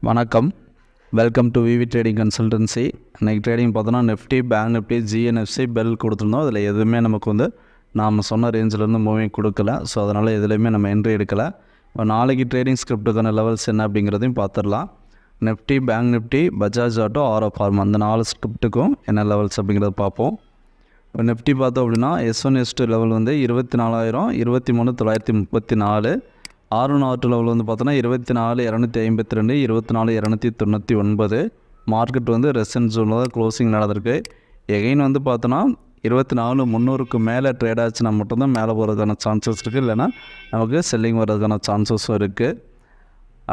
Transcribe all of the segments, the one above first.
வணக்கம். Welcome to VV trading consultancy. இன்றைக்கி trading பார்த்தோன்னா Nifty, bank Nifty, GNFC, BEL கொடுத்துருந்தோம். அதில் எதுவுமே நமக்கு நாம் சொன்ன ரேஞ்சிலேருந்து மூவிங் கொடுக்கல. ஸோ அதனால் எதுலேயுமே நம்ம என்ட்ரி எடுக்கலை. இப்போ நாளைக்கு ட்ரேடிங் ஸ்கிரிப்டுக்கான லெவல்ஸ் என்ன அப்படிங்கிறதையும் பார்த்துடலாம். Nifty, bank Nifty, Bajaj auto, Auro pharma அந்த 4 ஸ்கிரிப்ட்டுக்கும் என்ன லெவல்ஸ் அப்படிங்கிறத பார்ப்போம். இப்போ நிஃப்டி பார்த்தோம் அப்படின்னா S1 S2 level 24,000, 23,934. R1 R2 level பார்த்தோன்னா 24,252, 24,299. மார்க்கெட் ரெசன்ட் ஜோனில் தான் க்ளோசிங் நடந்திருக்கு. எகைன் பார்த்தோன்னா 24,300க்கு மேலே ட்ரேட் ஆச்சுன்னா மட்டும்தான் மேலே போகிறதுக்கான சான்சஸ் இருக்குது, இல்லைனா நமக்கு செல்லிங் வர்றதுக்கான சான்சஸும் இருக்குது.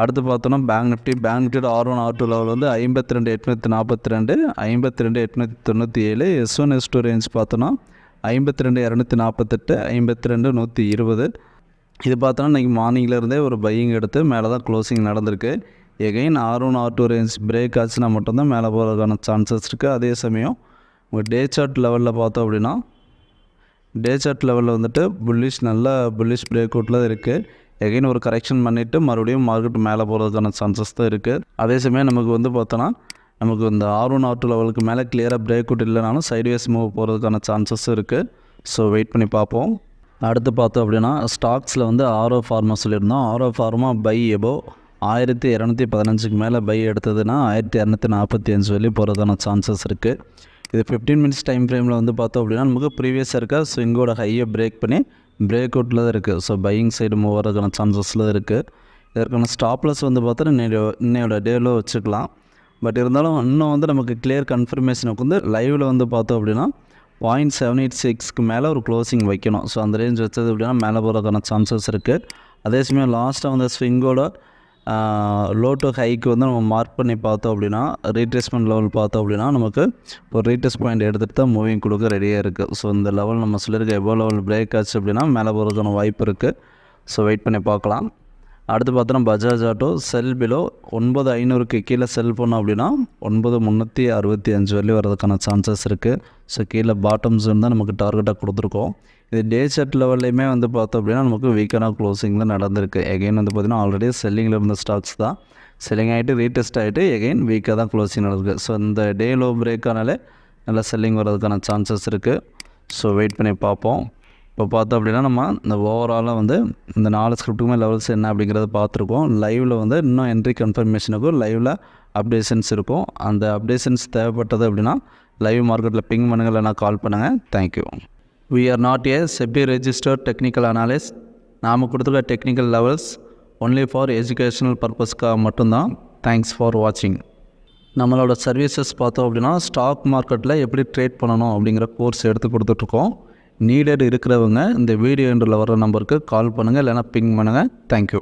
அடுத்து பார்த்தோன்னா bank Nifty R1 R2 level 52,842, 52,897. S1 S2 range பார்த்தோன்னா 52,248, 52,120. இது பார்த்தோன்னா இன்றைக்கி மார்னிங்லேருந்தே ஒரு பையிங் எடுத்து மேலே தான் க்ளோசிங் நடந்திருக்கு. Again R1 R2 range break ஆச்சுன்னா மட்டும்தான் மேலே போகிறதுக்கான சான்சஸ் இருக்குது. அதே சமயம் உங்கள் டே சார்ட் லெவலில் பார்த்தோம் அப்படின்னா டே சார்ட் லெவலில் புல்லிஷ் நல்ல புல்லிஷ் பிரேக் அவுட்டில் இருக்குது. எகைன் ஒரு கரெக்ஷன் பண்ணிவிட்டு மறுபடியும் மார்க்கெட் மேலே போகிறதுக்கான சான்சஸ் தான் இருக்குது. அதே சமயம் நமக்கு பார்த்தோன்னா நமக்கு இந்த R1 R2 லெவலுக்கு மேலே கிளியராக பிரேக் அவுட் இல்லைனாலும் சைட்வேஸ் மூவ் போகிறதுக்கான சான்சஸ் இருக்குது. ஸோ வெயிட் பண்ணி பார்ப்போம். அடுத்து பார்த்தோம் அப்படின்னா ஸ்டாக்ஸில் ஆரோ ஃபார்மா சொல்லியிருந்தோம். ஆரோ ஃபார்மா பை எபோவ் 1,215க்கு மேலே பை எடுத்ததுன்னா 1,245 வெளியே போகிறதுக்கான சான்சஸ் இருக்குது. இது 15 மினிட்ஸ் டைம் ஃப்ரேமில் பார்த்தோம் அப்படின்னா நமக்கு ப்ரீவியஸாக இருக்க ஸ்விங்கோட ஹையை பிரேக் பண்ணி பிரேக் அவுட்டில் தான் இருக்குது. ஸோ பையிங் சைடு மூவ் வரதுக்கான சான்சஸில் இருக்குது. இதற்கான ஸ்டாப்லஸ் பார்த்தா இன்னையோட டேவில் வச்சுக்கலாம். பட் இருந்தாலும் இன்னும் நமக்கு கிளியர் கன்ஃபர்மேஷனுக்கு லைவில் பார்த்தோம் அப்படின்னா 0.786க்கு மேலே ஒரு க்ளோசிங் வைக்கணும். ஸோ அந்த ரேஞ்ச் வச்சது அப்படின்னா மேலே போகிறதுக்கான சான்சஸ் இருக்குது. அதே சமயம் லாஸ்ட்டாக ஸ்விங்கோட லோ டு ஹைக்கு நம்ம மார்க் பண்ணி பார்த்தோம் அப்படின்னா ரீட்ரேஸ்மெண்ட் லெவல் பார்த்தோம் அப்படின்னா நமக்கு ஒரு ரீட்ரேஸ் பாயிண்ட் எடுத்துகிட்டு தான் மூவிங் கொடுக்க ரெடியாக இருக்குது. ஸோ இந்த லெவல் நம்ம சொல்லியிருக்க எவ்வளோ லெவல் பிரேக் ஆச்சு அப்படின்னா மேலே போகிறதுக்கான வாய்ப்பு இருக்குது. ஸோ வெயிட் பண்ணி பார்க்கலாம். அடுத்து பார்த்தோன்னா பஜாஜ் ஆட்டோ செல் பிலோ 9,500க்கு கீழே செல் பண்ணோம் அப்படின்னா 9,365 வரையும் வரதுக்கான சான்சஸ் இருக்குது. ஸோ கீழே பாட்டம் ஜோன் தான் நமக்கு டார்கெட்டாக கொடுத்துருக்கோம். இது டே செட் லெவல்லையுமே பார்த்தோம் அப்படின்னா நமக்கு வீக்கான க்ளோசிங் தான் நடந்திருக்கு. எகைன் பார்த்திங்கன்னா ஆல்ரெடி செல்லிங்கில் இருந்த ஸ்டாக்ஸ் தான் செல்லிங் ஆகிட்டு ரீடெஸ்ட் ஆகிட்டு எகைன் வீக்காக தான் க்ளோசிங் நடந்திருக்கு. ஸோ இந்த டே லோ பிரேக் ஆனாலே நல்லா செல்லிங் வர்றதுக்கான சான்சஸ் இருக்குது. ஸோ வெயிட் பண்ணி பார்ப்போம். இப்போ பார்த்தோம் அப்படின்னா நம்ம இந்த ஓவராலாக இந்த 4 ஸ்கிரிப்ட்டுக்குமே லெவல்ஸ் என்ன அப்படிங்கிறத பார்த்துருக்கோம். லைவில் இன்னும் என்ட்ரி கன்ஃபர்மேஷனுக்கும் லைவில் அப்டேஷன்ஸ் இருக்கும். அந்த அப்டேஷன்ஸ் தேவைப்பட்டது அப்படின்னா லைவ் மார்க்கெட்டில் பிங் பண்ணுங்கள், இல்லைனா கால் பண்ணுங்கள். Thank you. We are not a SEBI registered technical analyst. நாம் கொடுத்துருக்க technical levels only for educational பர்பஸ்க்காக மட்டும்தான். தேங்க்ஸ் ஃபார் வாட்சிங். நம்மளோட சர்வீசஸ் பார்த்தோம் அப்படின்னா ஸ்டாக் மார்க்கெட்டில் எப்படி ட்ரேட் பண்ணணும் அப்படிங்கிற கோர்ஸ் எடுத்து கொடுத்துட்ருக்கோம். நீடட் இருக்கிறவங்க இந்த வீடியோ எண்டில் வர நம்பருக்கு கால் பண்ணுங்கள், இல்லைனா பிங் பண்ணுங்கள். தேங்க்யூ.